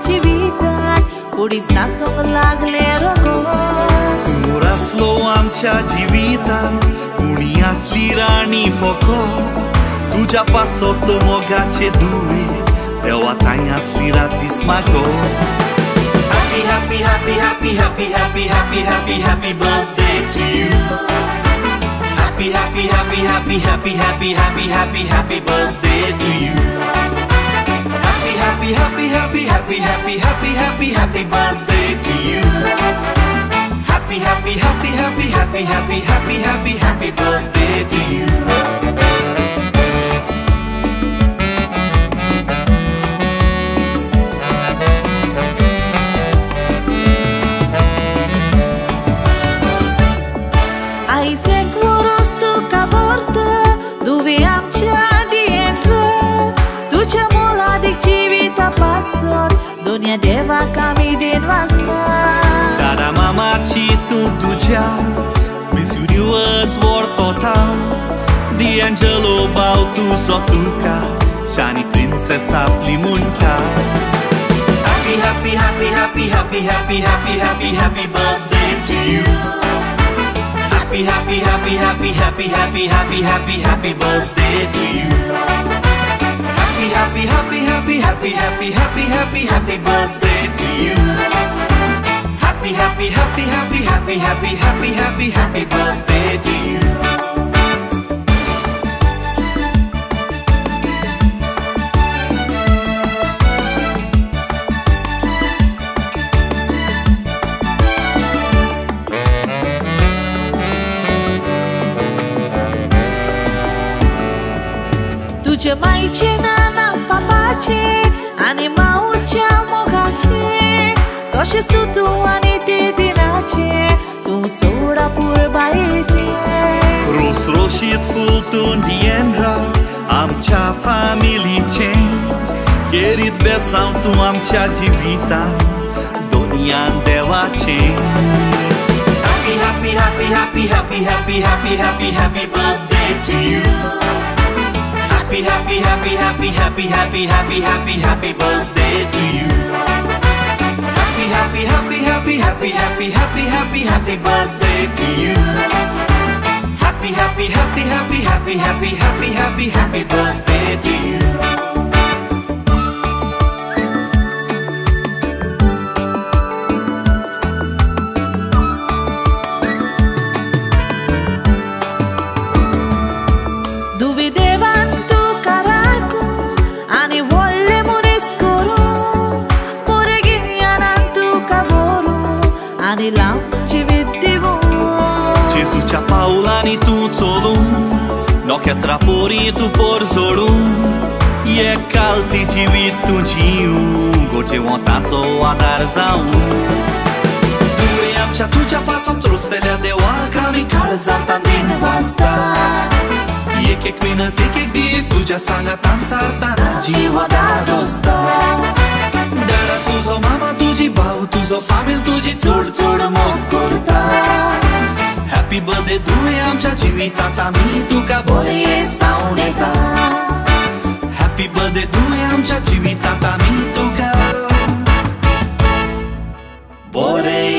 जिवितान कुडीत नाचोंक लागले रगत कुंगूर आसलो आमच्या जिवितान कुणी आसली राणी फकत तुझ्या पासत मोगाचे दुवे देवा ताई आसली रात दीस मागत Happy, happy, happy, happy, happy, happy, happy, happy birthday to you. Happy, happy, happy, happy, happy, happy, happy, happy, happy birthday to you. Happy, happy, happy, happy, happy, happy, happy, happy, happy birthday to you. Happy, happy, happy, happy, happy, happy, happy, happy, happy birthday to you. Aisek voros tu ca portă duvi amcia dientră tucia mola de civita pasot dunia deva kami din vasta Dada mama ci tu tuja misuriuas vor total D'Angelo bau tu sotuca shani princesa plimunta Happy, happy, happy, happy, happy, happy, happy, happy, happy birthday to you. Happy, happy, happy, happy, happy, happy, happy, happy, happy birthday to you. Happy, happy, happy, happy, happy, happy, happy, happy, happy birthday to you. Happy, happy, happy, happy, happy, happy, happy, happy, happy birthday to you. तुझे माईचे नाना पापाचे आणि माऊच्या मोगाचे तसेच तू आणि ते दिनाचे तू चोडा पुळबाईचे रोस रोशीत फुलतून दियेंद्रा आमच्या फॅमिलीचे केरीत बेसांव तूं आमच्या जिवितान दोनयान देवाचे Happy, happy, happy, happy, happy, happy, happy, happy, happy birthday to you. Happy, happy, happy, happy, happy, happy, happy, happy, happy birthday to you. Happy, happy, happy, happy, happy, happy, happy, happy, happy birthday to you. Happy, happy, happy, happy, happy, happy, happy, happy, happy birthday to you. आणि लांबची विद्येवो Jesucia Paulani tu solum Nokia trapori tu por solum E calti civit tu ciu Goce montațo adar zau Due amcia tucia paso trustelea de oaca mi calzata din vasta E che quina te che dis tucia sanga tan sartana Jiva da dosta Dara tu zo mama tuji bau tu zo famil tuji चूड चूड मोग करता Happy birthday Dubey आमच्या जिवितांत आमी तुका बरें सावण येता Happy birthday दुवे आमच्या जिवितांत आमी तुका बरें